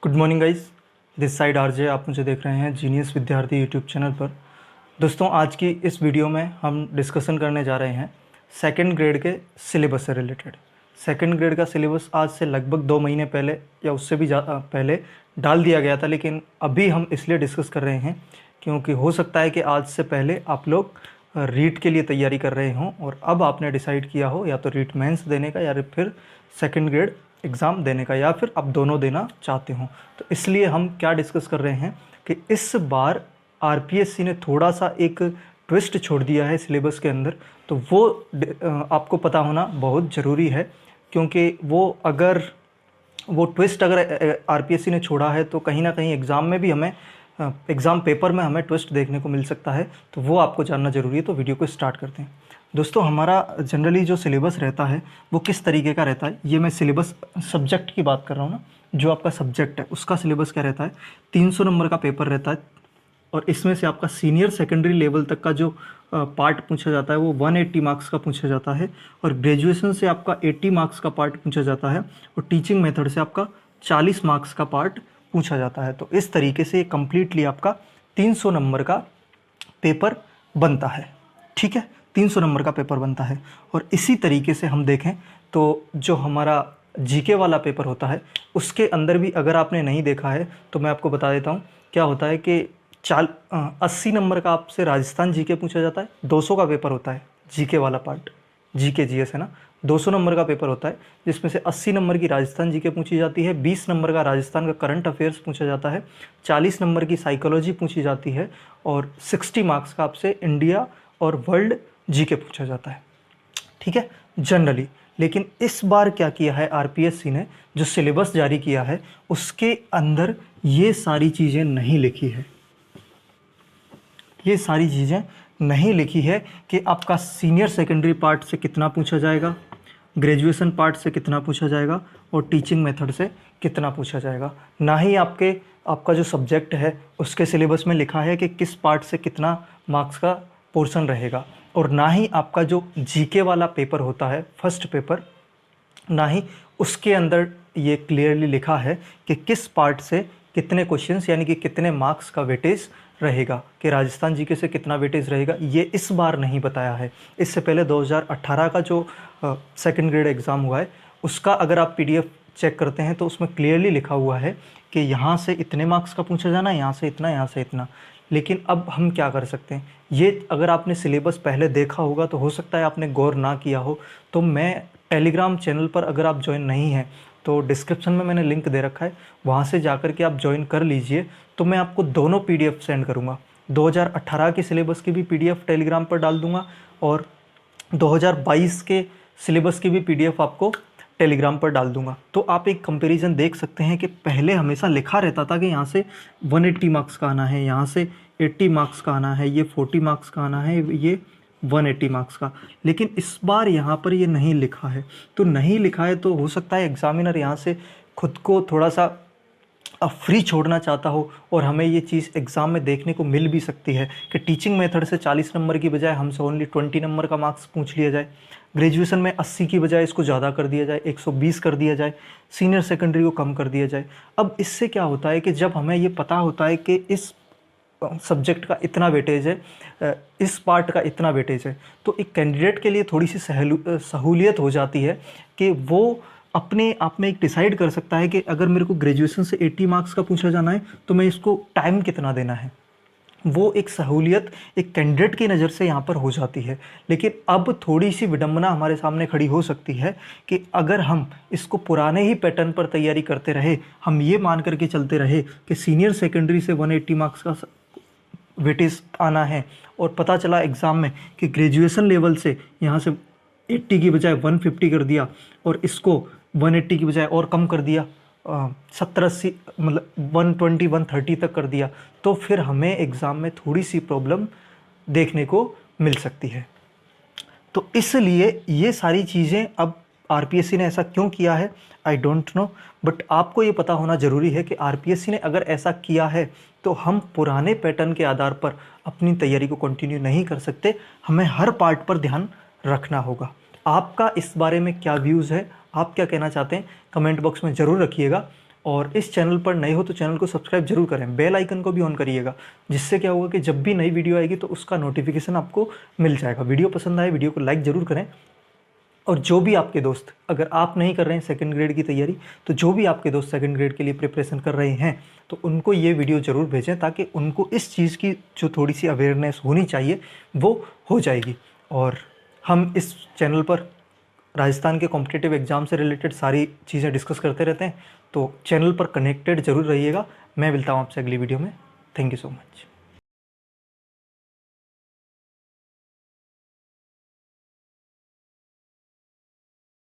Good morning guys, this side RJ. आप मुझे देख रहे हैं जीनियस विद्यार्थी यूट्यूब चैनल पर। दोस्तों, आज की इस वीडियो में हम डिस्कशन करने जा रहे हैं सेकंड ग्रेड के सिलेबस से रिलेटेड। सेकंड ग्रेड का सिलेबस आज से लगभग 2 महीने पहले या उससे भी पहले डाल दिया गया था, लेकिन अभी हम इसलिए डिस्कस कर रहे हैं क्योंकि हो सकता है कि आज से पहले आप लोग रीट के लिए तैयारी कर रहे हों और अब आपने डिसाइड किया हो या तो रीट मेंस देने का या फिर सेकंड ग्रेड एग्ज़ाम देने का, या फिर आप दोनों देना चाहते हो। तो इसलिए हम क्या डिस्कस कर रहे हैं कि इस बार आरपीएससी ने थोड़ा सा एक ट्विस्ट छोड़ दिया है सिलेबस के अंदर, तो वो आपको पता होना बहुत ज़रूरी है। क्योंकि वो ट्विस्ट अगर आरपीएससी ने छोड़ा है तो कहीं ना कहीं एग्ज़ाम में भी हमें एग्ज़ाम पेपर में हमें ट्विस्ट देखने को मिल सकता है, तो वो आपको जानना ज़रूरी है। तो वीडियो को स्टार्ट करते हैं। दोस्तों, हमारा जनरली जो सिलेबस रहता है वो किस तरीके का रहता है, ये मैं सिलेबस सब्जेक्ट की बात कर रहा हूँ ना। जो आपका सब्जेक्ट है उसका सिलेबस क्या रहता है, 300 नंबर का पेपर रहता है और इसमें से आपका सीनियर सेकेंडरी लेवल तक का जो पार्ट पूछा जाता है वो 180 मार्क्स का पूछा जाता है, और ग्रेजुएशन से आपका 80 मार्क्स का पार्ट पूछा जाता है, और टीचिंग मेथड से आपका 40 मार्क्स का पार्ट पूछा जाता है। तो इस तरीके से कम्प्लीटली आपका 300 नंबर का पेपर बनता है। ठीक है, 300 नंबर का पेपर बनता है। और इसी तरीके से हम देखें तो जो हमारा जीके वाला पेपर होता है उसके अंदर भी अगर आपने नहीं देखा है तो मैं आपको बता देता हूँ क्या होता है कि 80 नंबर का आपसे राजस्थान जीके पूछा जाता है। 200 का पेपर होता है जीके वाला पार्ट, जीके जीएस है ना। 200 नंबर का पेपर होता है जिसमें से 80 नंबर की राजस्थान जीके पूछी जाती है, 20 नंबर का राजस्थान का करंट अफेयर्स पूछा जाता है, 40 नंबर की साइकोलॉजी पूछी जाती है, और 60 मार्क्स का आपसे इंडिया और वर्ल्ड जीके पूछा जाता है। ठीक है, जनरली। लेकिन इस बार क्या किया है आरपीएससी ने, जो सिलेबस जारी किया है उसके अंदर ये सारी चीज़ें नहीं लिखी है। ये सारी चीज़ें नहीं लिखी है कि आपका सीनियर सेकेंडरी पार्ट से कितना पूछा जाएगा, ग्रेजुएशन पार्ट से कितना पूछा जाएगा, और टीचिंग मेथड से कितना पूछा जाएगा। ना ही आपका जो सब्जेक्ट है उसके सिलेबस में लिखा है कि किस पार्ट से कितना मार्क्स का पोर्शन रहेगा, और ना ही आपका जो जीके वाला पेपर होता है फर्स्ट पेपर, ना ही उसके अंदर ये क्लियरली लिखा है कि किस पार्ट से कितने क्वेश्चंस यानी कि कितने मार्क्स का वेटेज रहेगा, कि राजस्थान जीके से कितना वेटेज रहेगा, ये इस बार नहीं बताया है। इससे पहले 2018 का जो सेकंड ग्रेड एग्ज़ाम हुआ है उसका अगर आप पीडीएफ चेक करते हैं तो उसमें क्लियरली लिखा हुआ है कि यहाँ से इतने मार्क्स का पूछा जाना, यहाँ से इतना, यहाँ से इतना। लेकिन अब हम क्या कर सकते हैं, ये अगर आपने सिलेबस पहले देखा होगा तो हो सकता है आपने गौर ना किया हो। तो मैं टेलीग्राम चैनल पर अगर आप ज्वाइन नहीं हैं तो डिस्क्रिप्शन में मैंने लिंक दे रखा है, वहाँ से जाकर के आप ज्वाइन कर लीजिए। तो मैं आपको दोनों पीडीएफ सेंड करूँगा, 2018 के सिलेबस की भी पीडीएफ टेलीग्राम पर डाल दूँगा और 2022 के सिलेबस की भी पीडीएफ आपको टेलीग्राम पर डाल दूंगा। तो आप एक कंपैरिजन देख सकते हैं कि पहले हमेशा लिखा रहता था कि यहाँ से 180 मार्क्स का आना है, यहाँ से 80 मार्क्स का आना है, ये 40 मार्क्स का आना है, ये 180 मार्क्स का। लेकिन इस बार यहाँ पर ये नहीं लिखा है। तो नहीं लिखा है तो हो सकता है एग्ज़ामिनर यहाँ से खुद को थोड़ा सा फ्री छोड़ना चाहता हो, और हमें ये चीज़ एग्ज़ाम में देखने को मिल भी सकती है कि टीचिंग मेथड से 40 नंबर की बजाय हमसे ओनली 20 नंबर का मार्क्स पूछ लिया जाए, ग्रेजुएशन में 80 की बजाय इसको ज़्यादा कर दिया जाए, 120 कर दिया जाए, सीनियर सेकेंडरी को कम कर दिया जाए। अब इससे क्या होता है कि जब हमें ये पता होता है कि इस सब्जेक्ट का इतना वेटेज है, इस पार्ट का इतना वेटेज है, तो एक कैंडिडेट के लिए थोड़ी सी सहूलियत हो जाती है कि वो अपने आप में एक डिसाइड कर सकता है कि अगर मेरे को ग्रेजुएशन से 80 मार्क्स का पूछा जाना है तो मैं इसको टाइम कितना देना है। वो एक सहूलियत एक कैंडिडेट की नज़र से यहाँ पर हो जाती है। लेकिन अब थोड़ी सी विडंबना हमारे सामने खड़ी हो सकती है कि अगर हम इसको पुराने ही पैटर्न पर तैयारी करते रहे, हम ये मान करके चलते रहे कि सीनियर सेकेंडरी से 180 मार्क्स का वेटेज आना है, और पता चला एग्ज़ाम में कि ग्रेजुएशन लेवल से यहाँ से 80 की बजाय 150 कर दिया, और इसको 180 की बजाय और कम कर दिया, 70-80 मतलब 120-130 तक कर दिया, तो फिर हमें एग्ज़ाम में थोड़ी सी प्रॉब्लम देखने को मिल सकती है। तो इसलिए ये सारी चीज़ें अब आरपीएससी ने ऐसा क्यों किया है आई डोंट नो, बट आपको ये पता होना ज़रूरी है कि आरपीएससी ने अगर ऐसा किया है तो हम पुराने पैटर्न के आधार पर अपनी तैयारी को कंटिन्यू नहीं कर सकते। हमें हर पार्ट पर ध्यान रखना होगा। आपका इस बारे में क्या व्यूज़ है, आप क्या कहना चाहते हैं, कमेंट बॉक्स में ज़रूर रखिएगा। और इस चैनल पर नए हो तो चैनल को सब्सक्राइब जरूर करें, बेल आइकन को भी ऑन करिएगा, जिससे क्या होगा कि जब भी नई वीडियो आएगी तो उसका नोटिफिकेशन आपको मिल जाएगा। वीडियो पसंद आए वीडियो को लाइक ज़रूर करें। और जो भी आपके दोस्त, अगर आप नहीं कर रहे हैं सेकंड ग्रेड की तैयारी, तो जो भी आपके दोस्त सेकंड ग्रेड के लिए प्रिपरेशन कर रहे हैं तो उनको ये वीडियो ज़रूर भेजें, ताकि उनको इस चीज़ की जो थोड़ी सी अवेयरनेस होनी चाहिए वो हो जाएगी। और हम इस चैनल पर राजस्थान के कॉम्पिटिटिव एग्ज़ाम से रिलेटेड सारी चीज़ें डिस्कस करते रहते हैं, तो चैनल पर कनेक्टेड ज़रूर रहिएगा। मैं मिलता हूँ आपसे अगली वीडियो में। Thank you so much.